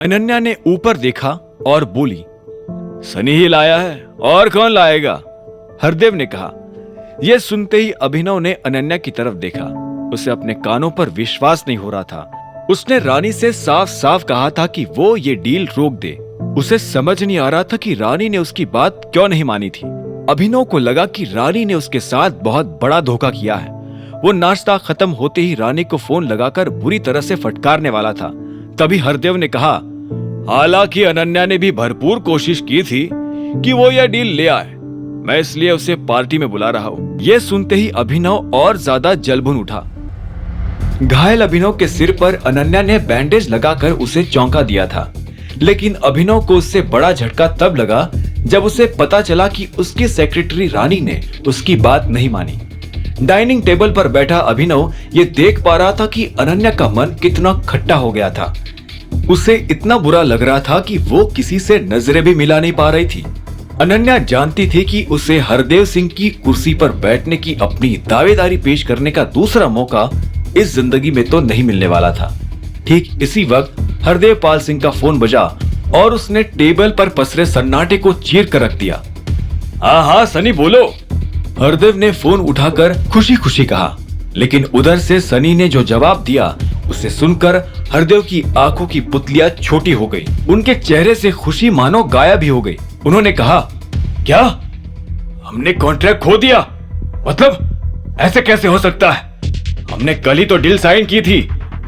अनन्या ने ऊपर देखा और बोली, सनी ही लाया है, और कौन लाएगा? हरदेव ने कहा। यह सुनते ही अभिनव ने अनन्या की तरफ देखा। उसे अपने कानों पर विश्वास नहीं हो रहा था। उसने रानी से साफ साफ कहा था कि वो ये डील रोक दे। उसे समझ नहीं आ रहा था कि रानी ने उसकी बात क्यों नहीं मानी थी। अभिनव को लगा कि रानी ने उसके साथ बहुत बड़ा धोखा किया है। वो नाश्ता खत्म होते ही रानी को फोन लगाकर बुरी तरह से फटकारने वाला था। तभी हरदेव ने कहा, हालांकि अनन्या ने भी भरपूर कोशिश की थी कि वो यह डील ले आए, मैं इसलिए उसे पार्टी में बुला रहा हूँ। यह सुनते ही अभिनव और ज्यादा जलभुन उठा। घायल अभिनव के सिर पर अनन्या ने बैंडेज लगाकर उसे चौंका दिया था, लेकिन अभिनव को उससे बड़ा झटका तब लगा जब उसे पता चला कि उसकी सेक्रेटरी रानी ने उसकी बात नहीं मानी। डाइनिंग टेबल पर बैठा अभिनव ये देख पा रहा था कि अनन्या का मन कितना खट्टा हो गया था। उसे इतना बुरा लग रहा था कि वो किसी से नजरें भी मिला नहीं पा रही थी। अनन्या जानती थी कि उसे हरदेव सिंह की कुर्सी पर बैठने की अपनी दावेदारी पेश करने का दूसरा मौका इस जिंदगी में तो नहीं मिलने वाला था। ठीक इसी वक्त हरदेव पाल सिंह का फोन बजा और उसने टेबल पर पसरे सन्नाटे को चीर कर रख दिया। हाँ सनी बोलो। हरदेव ने फोन उठाकर खुशी खुशी कहा, लेकिन उधर से सनी ने जो जवाब दिया उसे सुनकर हरदेव की आंखों की पुतलियां छोटी हो गई। उनके चेहरे से खुशी मानो गायब ही हो गई। उन्होंने कहा, क्या हमने कॉन्ट्रैक्ट खो दिया? मतलब ऐसे कैसे हो सकता है? हमने कल ही तो डील साइन की थी,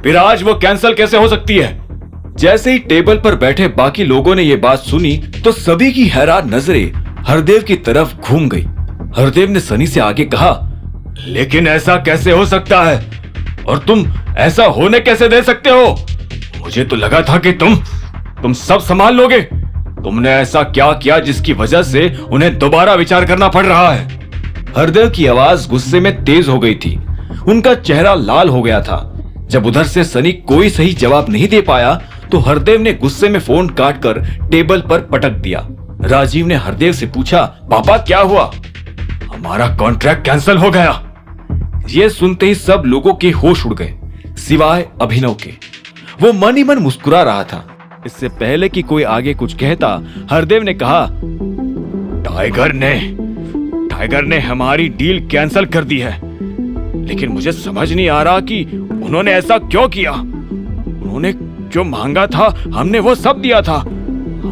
फिर आज वो कैंसिल कैसे हो सकती है? जैसे ही टेबल पर बैठे बाकी लोगों ने ये बात सुनी तो सभी की हैरान नजरें हरदेव की तरफ घूम गई। हरदेव ने सनी से आगे कहा, लेकिन ऐसा कैसे हो सकता है और तुम ऐसा होने कैसे दे सकते हो? मुझे तो लगा था कि तुम सब संभाल लोगे। तुमने ऐसा क्या किया जिसकी वजह से उन्हें दोबारा विचार करना पड़ रहा है? हरदेव की आवाज गुस्से में तेज हो गई थी। उनका चेहरा लाल हो गया था। जब उधर से सनी कोई सही जवाब नहीं दे पाया तो हरदेव ने गुस्से में फोन काटकर टेबल पर पटक दिया। राजीव ने हरदेव से पूछा, पापा क्या हुआ? हमारा कॉन्ट्रैक्ट कैंसिल हो गया। यह सुनते ही सब लोगों के होश उड़ गए, सिवाय अभिनव के। वो मन ही मन मुस्कुरा रहा था। इससे पहले कि कोई आगे कुछ कहता, हरदेव ने कहा, टाइगर ने हमारी डील कैंसिल कर दी है, लेकिन मुझे समझ नहीं आ रहा कि उन्होंने ऐसा क्यों किया। उन्होंने जो मांगा था हमने वो सब दिया था।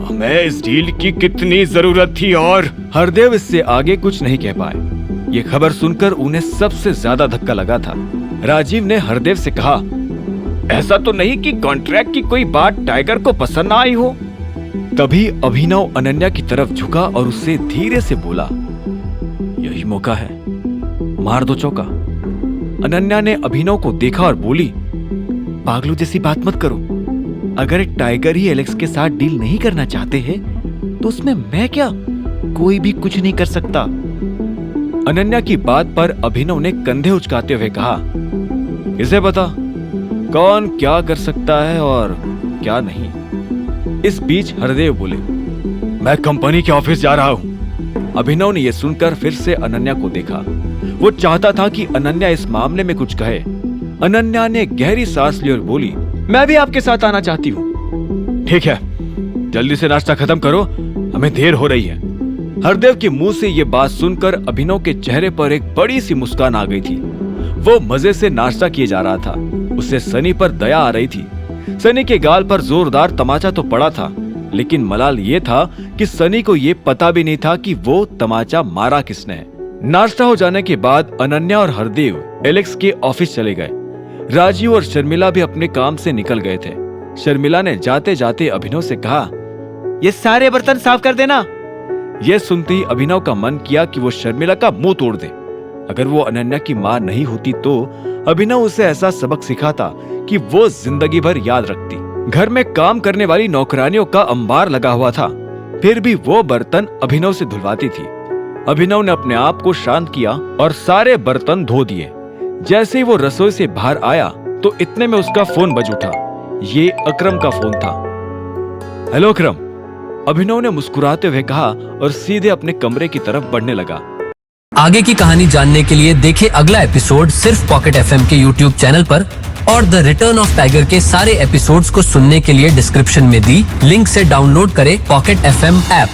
हमें इस डील की कितनी जरूरत थी। और हरदेव इससे आगे कुछ नहीं कह पाए। ये खबर सुनकर उन्हें सबसे ज्यादा धक्का लगा था। राजीव ने हरदेव से कहा, ऐसा तो नहीं कि कॉन्ट्रैक्ट की कोई बात टाइगर को पसंद ना आई हो? तभी अभिनव अनन्या की तरफ झुका और उससे धीरे से बोला, यही मौका है, मार दो चौका। अनन्या ने अभिनव को देखा और बोली, पागलों जैसी बात मत करो। अगर टाइगर ही एलेक्स के साथ डील नहीं करना चाहते हैं तो उसमें मैं क्या? कोई भी कुछ नहीं कर सकता। अनन्या की बात पर अभिनव ने कंधे उचकाते हुए कहा, इसे बता कौन क्या कर सकता है और क्या नहीं। इस बीच हरदेव बोले, मैं कंपनी के ऑफिस जा रहा हूं। अभिनव ने यह सुनकर फिर से अनन्या को देखा। वो चाहता था कि अनन्या इस मामले में कुछ कहे। अनन्या ने गहरी सांस ली और बोली, मैं भी आपके साथ आना चाहती हूँ। ठीक है, जल्दी से नाश्ता खत्म करो, हमें देर हो रही है। हरदेव के मुंह से ये बात सुनकर अभिनव के चेहरे पर एक बड़ी सी मुस्कान आ गई थी। वो मजे से नाश्ता किए जा रहा था। उसे सनी पर दया आ रही थी। सनी के गाल पर जोरदार तमाचा तो पड़ा था, लेकिन मलाल ये था कि सनी को ये पता भी नहीं था कि वो तमाचा मारा किसने है। नाश्ता हो जाने के बाद अनन्या और हरदेव एलेक्स के ऑफिस चले गए। राजीव और शर्मिला भी अपने काम से निकल गए थे। शर्मिला ने जाते जाते अभिनव से कहा, ये सारे बर्तन साफ कर देना। यह सुनते ही अभिनव का मन किया कि वो शर्मिला का मुंह तोड़ दे। अगर वो अनन्या की मां नहीं होती तो अभिनव उसे ऐसा सबक सिखाता कि वो जिंदगी भर याद रखती। घर में काम करने वाली नौकरानियों का अंबार लगा हुआ था, फिर भी वो बर्तन अभिनव से धुलवाती थी। अभिनव ने अपने आप को शांत किया और सारे बर्तन धो दिए। जैसे ही वो रसोई से बाहर आया तो इतने में उसका फोन बज उठा। ये अकरम का फोन था। हेलो अकरम, अभिनव ने मुस्कुराते हुए कहा और सीधे अपने कमरे की तरफ बढ़ने लगा। आगे की कहानी जानने के लिए देखें अगला एपिसोड सिर्फ पॉकेट एफएम के यूट्यूब चैनल पर। और द रिटर्न ऑफ टाइगर के सारे एपिसोड्स को सुनने के लिए डिस्क्रिप्शन में दी लिंक से डाउनलोड करें पॉकेट FM ऐप।